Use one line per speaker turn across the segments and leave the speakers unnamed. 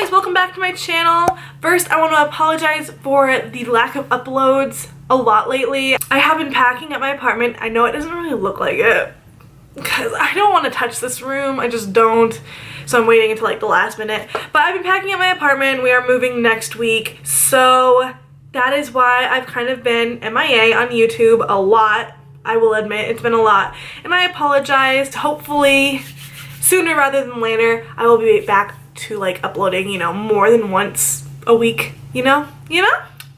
guys, welcome back to my channel. First, I want to apologize for the lack of uploads a lot lately. I have been packing at my apartment. I know it doesn't really look like it because I don't want to touch this room. I just don't. So I'm waiting until like the last minute. But I've been packing at my apartment. We are moving next week. So that is why I've kind of been MIA on YouTube a lot. I will admit it's been a lot. And I apologize. Hopefully sooner rather than later I will be back to like uploading, you know, more than once a week, you know?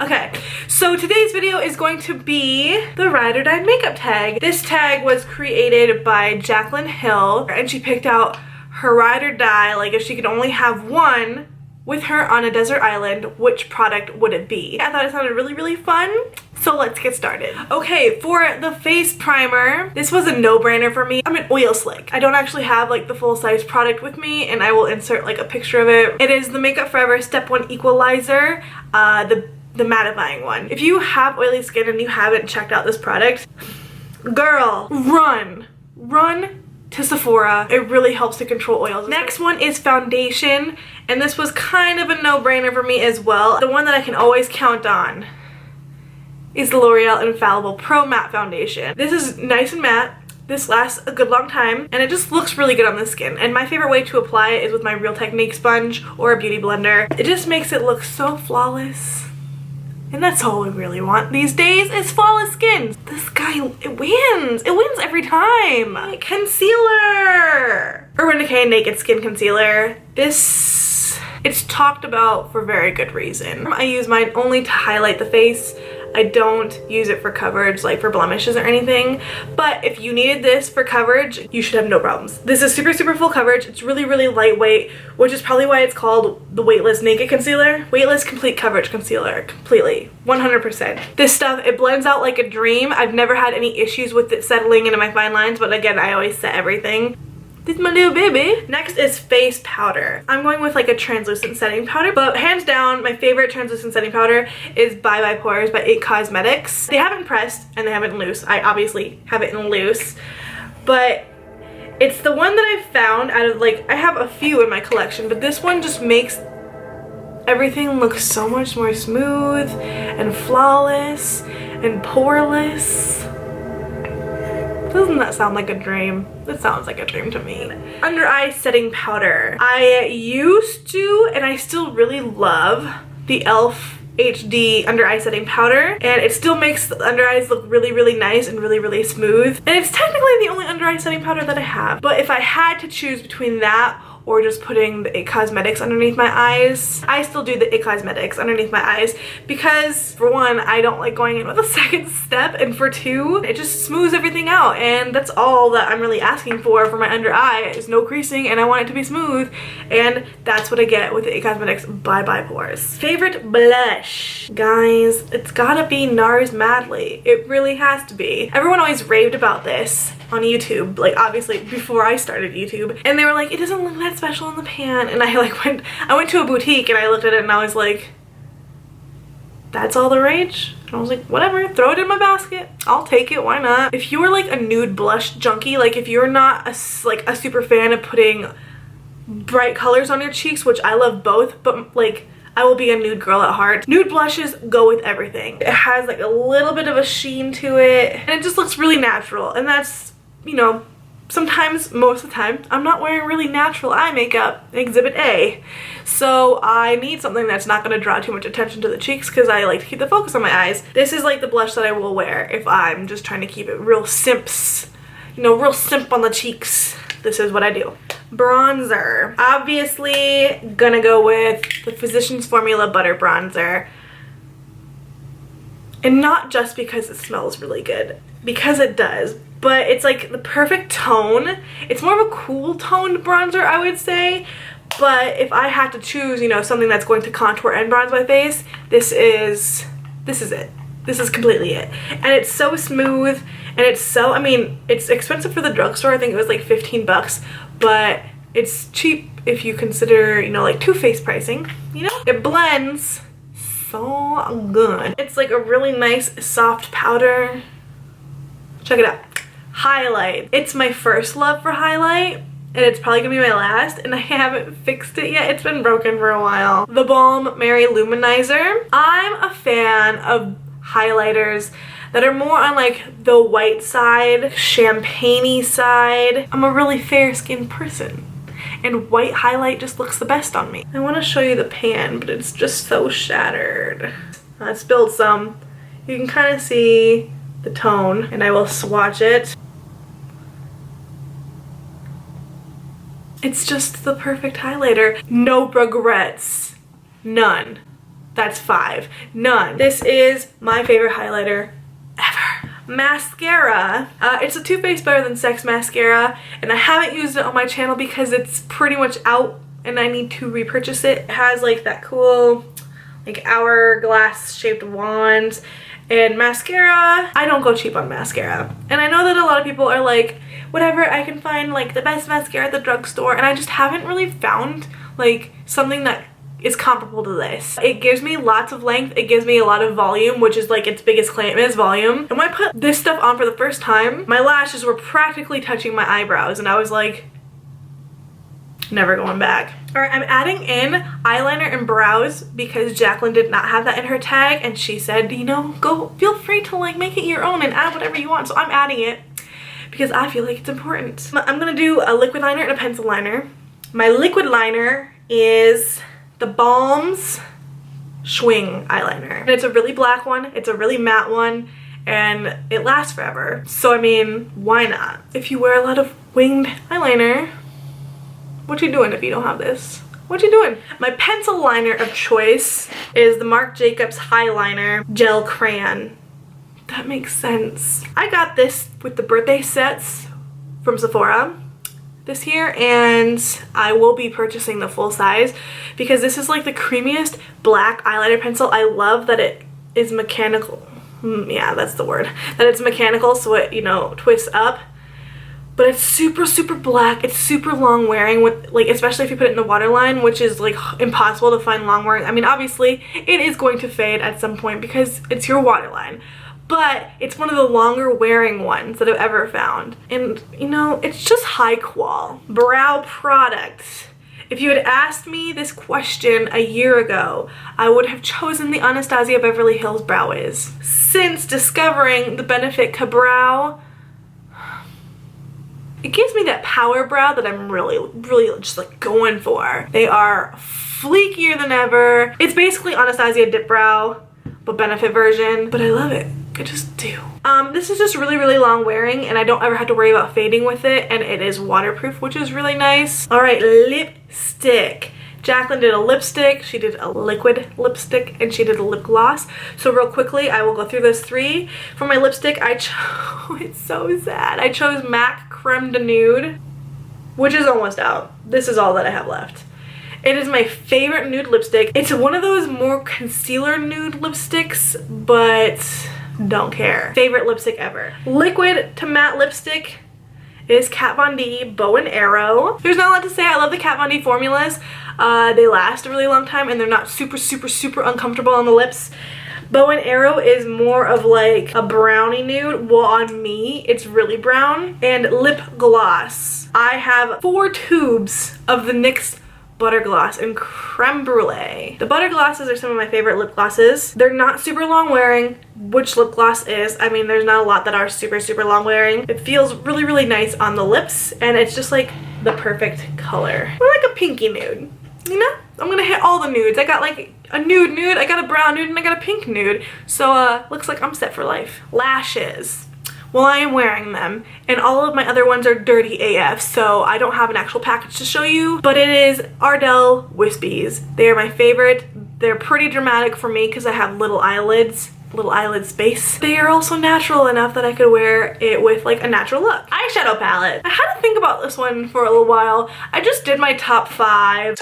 Okay, so today's video is going to be the Ride or Die makeup tag. This tag was created by Jaclyn Hill, and she picked out her ride or die, like if she could only have one with her on a desert island, which product would it be? I thought it sounded really, really fun, so let's get started. Okay, for the face primer, this was a no-brainer for me. I'm an oil slick. I don't actually have like the full-size product with me, and I will insert like a picture of it. It is the Makeup Forever Step 1 Equalizer, the mattifying one. If you have oily skin and you haven't checked out this product, girl, run to Sephora. It really helps to control oils. Next one is foundation, and this was kind of a no-brainer for me as well. The one that I can always count on is the L'Oreal Infallible Pro Matte Foundation. This is nice and matte. This lasts a good long time, and it just looks really good on the skin. And my favorite way to apply it is with my Real Technique sponge or a beauty blender. It just makes it look so flawless. And that's all we really want these days is flawless skin. This guy, it wins. It wins every time. Concealer. Urban Decay Naked Skin Concealer. It's talked about for very good reason. I use mine only to highlight the face. I don't use it for coverage, like for blemishes or anything. But if you needed this for coverage, you should have no problems. This is super, super full coverage. It's really, really lightweight, which is probably why it's called the Weightless Naked Concealer. Weightless Complete Coverage Concealer. Completely. 100%. This stuff, it blends out like a dream. I've never had any issues with it settling into my fine lines, but again, I always set everything. This is my little baby. Next is face powder. I'm going with like a translucent setting powder, but hands down, my favorite translucent setting powder is Bye Bye Pores by IT Cosmetics. They have it in pressed and they have it in loose. I obviously have it in loose, but it's the one that I found out of like, I have a few in my collection, but this one just makes everything look so much more smooth and flawless and poreless. Doesn't that sound like a dream? That sounds like a dream to me. Under eye setting powder. I used to, and I still really love the e.l.f. HD under eye setting powder, and it still makes the under eyes look really, really nice and really, really smooth. And it's technically the only under eye setting powder that I have. But if I had to choose between that or just putting the IT Cosmetics underneath my eyes, I still do the IT Cosmetics underneath my eyes because for one, I don't like going in with a second step, and for two, it just smooths everything out, and that's all that I'm really asking for my under eye is no creasing, and I want it to be smooth, and that's what I get with the IT Cosmetics Bye Bye Pores. Favorite blush. Guys, it's gotta be Nars Madly. It really has to be. Everyone always raved about this on YouTube, like obviously before I started YouTube, and they were like, it doesn't look that special in the pan, and I went to a boutique and I looked at it and I was like, that's all the rage? And I was like, whatever, throw it in my basket, I'll take it, why not? If you're like a nude blush junkie, like if you're not a super fan of putting bright colors on your cheeks, which I love both, but like I will be a nude girl at heart. Nude blushes go with everything. It has like a little bit of a sheen to it, and it just looks really natural, and that's, you know, sometimes, most of the time, I'm not wearing really natural eye makeup, exhibit A. So I need something that's not going to draw too much attention to the cheeks because I like to keep the focus on my eyes. This is like the blush that I will wear if I'm just trying to keep it real simps, you know, real simp on the cheeks. This is what I do. Bronzer. Obviously, gonna go with the Physicians Formula Butter Bronzer. And not just because it smells really good, because it does, but it's like the perfect tone. It's more of a cool toned bronzer, I would say, but if I had to choose, you know, something that's going to contour and bronze my face, this is it. This is completely it. And it's so smooth, and it's so, I mean, it's expensive for the drugstore. I think it was like 15 bucks, but it's cheap if you consider, you know, like Too Faced pricing, you know? It blends so good. It's like a really nice soft powder. Check it out. Highlight. It's my first love for highlight. and it's probably gonna be my last, and I haven't fixed it yet. It's been broken for a while. theBalm Mary Loumanizer. I'm a fan of highlighters that are more on like the white side, champagne-y side. I'm a really fair-skinned person, and white highlight just looks the best on me. I want to show you the pan, but it's just so shattered. I spilled some. You can kind of see the tone, and I will swatch it. It's just the perfect highlighter. No regrets. None. That's 5. None. This is my favorite highlighter ever. Mascara. It's a Too Faced Better Than Sex mascara, and I haven't used it on my channel because it's pretty much out and I need to repurchase it. It has like that cool like hourglass shaped wand. And mascara, I don't go cheap on mascara. And I know that a lot of people are like, whatever, I can find like the best mascara at the drugstore, and I just haven't really found like something that is comparable to this. It gives me lots of length, it gives me a lot of volume, which is like its biggest claim is volume. And when I put this stuff on for the first time, my lashes were practically touching my eyebrows, and I was like, never going back. Alright, I'm adding in eyeliner and brows because Jaclyn did not have that in her tag, and she said, you know, go feel free to like make it your own and add whatever you want. So I'm adding it because I feel like it's important. I'm gonna do a liquid liner and a pencil liner. My liquid liner is theBalm's Schwing eyeliner. And it's a really black one, it's a really matte one, and it lasts forever. So I mean, why not? If you wear a lot of winged eyeliner, what you doing if you don't have this? What you doing? My pencil liner of choice is the Marc Jacobs Highliner Gel Crayon. That makes sense. I got this with the birthday sets from Sephora this year, and I will be purchasing the full size because this is like the creamiest black eyeliner pencil. I love that it is mechanical. Yeah, that's the word. That it's mechanical, so it, you know, twists up. But it's super, super black. It's super long wearing, with like, especially if you put it in the waterline, which is like impossible to find long wearing. I mean, obviously it is going to fade at some point because it's your waterline, but it's one of the longer wearing ones that I've ever found. And you know, it's just high qual. Brow products. If you had asked me this question a year ago, I would have chosen the Anastasia Beverly Hills Brow Wiz. Since discovering the Benefit Ka-Brow, it gives me that power brow that I'm really just like going for. They are fleekier than ever. It's basically Anastasia Dip Brow, but Benefit version, but I love it. I just do. This is just really long wearing, and I don't ever have to worry about fading with it, and it is waterproof, which is really nice. All right, lipstick. Jaclyn did a lipstick, she did a liquid lipstick, and she did a lip gloss. So real quickly, I will go through those 3. For my lipstick, I chose, it's so sad, I chose MAC Creme de Nude, which is almost out. This is all that I have left. It is my favorite nude lipstick. It's one of those more concealer nude lipsticks, but don't care. Favorite lipstick ever. Liquid to matte lipstick is Kat Von D Bow and Arrow. There's not a lot to say. I love the Kat Von D formulas. They last a really long time, and they're not super uncomfortable on the lips. Bow and Arrow is more of like a brownie nude. Well, on me, it's really brown. And lip gloss. I have 4 tubes of the NYX Butter Gloss and Creme Brûlée. The Butter Glosses are some of my favorite lip glosses. They're not super long wearing, which lip gloss is. I mean, there's not a lot that are super super long wearing. It feels really nice on the lips, and it's just like the perfect color. Or like a pinky nude, you know? I'm gonna hit all the nudes. I got like a nude, I got a brown nude, and I got a pink nude. So looks like I'm set for life. Lashes. Well, I am wearing them, and all of my other ones are dirty AF, so I don't have an actual package to show you, but it is Ardell Wispies. They are my favorite. They're pretty dramatic for me because I have little eyelids, little eyelid space. They are also natural enough that I could wear it with like a natural look. Eyeshadow palette. I had to think about this one for a little while. I just did my top 5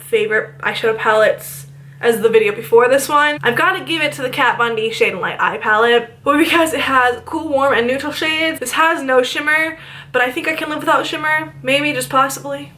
favorite eyeshadow palettes as the video before this one. I've got to give it to the Kat Von D Shade and Light Eye Palette, but because it has cool, warm, and neutral shades. This has no shimmer, but I think I can live without shimmer. Maybe, just possibly.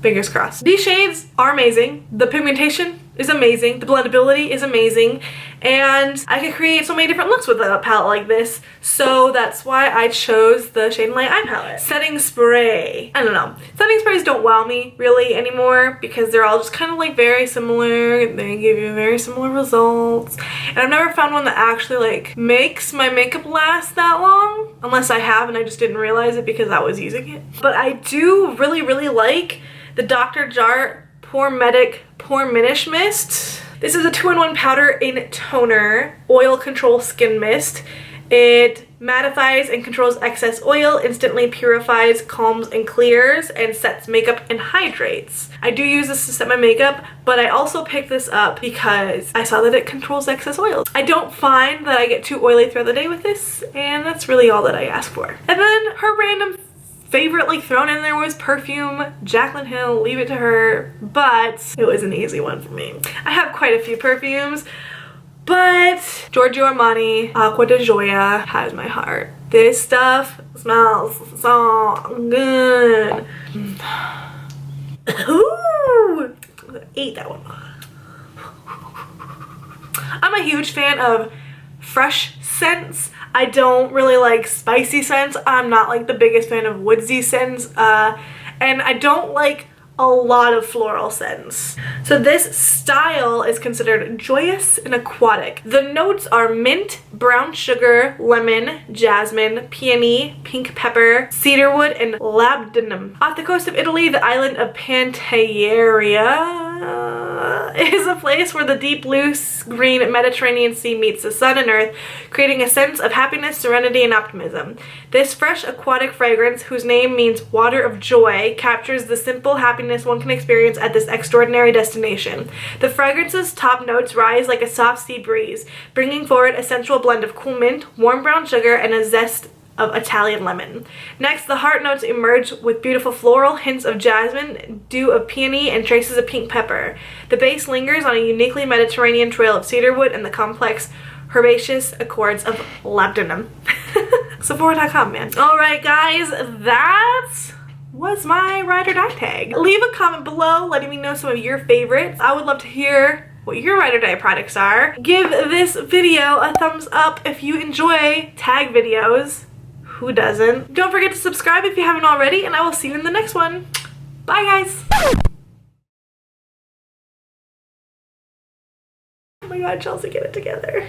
Fingers crossed. These shades are amazing. The pigmentation is amazing. The blendability is amazing. And I could create so many different looks with a palette like this. So that's why I chose the Shade and Light Eye palette. Setting spray. I don't know. Setting sprays don't wow me really anymore because they're all just kind of like very similar. They give you very similar results. And I've never found one that actually like makes my makeup last that long. Unless I have and I just didn't realize it because I was using it. But I do really like the Dr. Jart Pore Medic Pore Minish Mist. This is a 2-in-1 powder in toner, oil control skin mist. It mattifies and controls excess oil, instantly purifies, calms and clears, and sets makeup and hydrates. I do use this to set my makeup, but I also picked this up because I saw that it controls excess oil. I don't find that I get too oily throughout the day with this, and that's really all that I ask for. And then her random favorite like thrown in there was perfume. Jaclyn Hill, leave it to her, but it was an easy one for me. I have quite a few perfumes, but Giorgio Armani Acqua di Gioia has my heart. This stuff smells so good. Ooh, ate that one. I'm a huge fan of fresh scents. I don't really like spicy scents. I'm not like the biggest fan of woodsy scents, and I don't like a lot of floral scents. So this style is considered joyous and aquatic. The notes are mint, brown sugar, lemon, jasmine, peony, pink pepper, cedarwood, and labdanum. Off the coast of Italy, the island of Pantelleria is a place where the deep blue green Mediterranean Sea meets the sun and earth, creating a sense of happiness, serenity, and optimism. This fresh aquatic fragrance, whose name means water of joy, captures the simple happiness one can experience at this extraordinary destination. The fragrance's top notes rise like a soft sea breeze, bringing forward a sensual blend of cool mint, warm brown sugar, and a zest of Italian lemon. Next, the heart notes emerge with beautiful floral hints of jasmine, dew of peony, and traces of pink pepper. The base lingers on a uniquely Mediterranean trail of cedarwood and the complex herbaceous accords of labdanum. Sephora.com, man. Alright guys, that was my ride or die tag. Leave a comment below letting me know some of your favorites. I would love to hear what your ride or die products are. Give this video a thumbs up if you enjoy tag videos. Who doesn't? Don't forget to subscribe if you haven't already, and I will see you in the next one. Bye guys! Oh my god, Chelsea, get it together.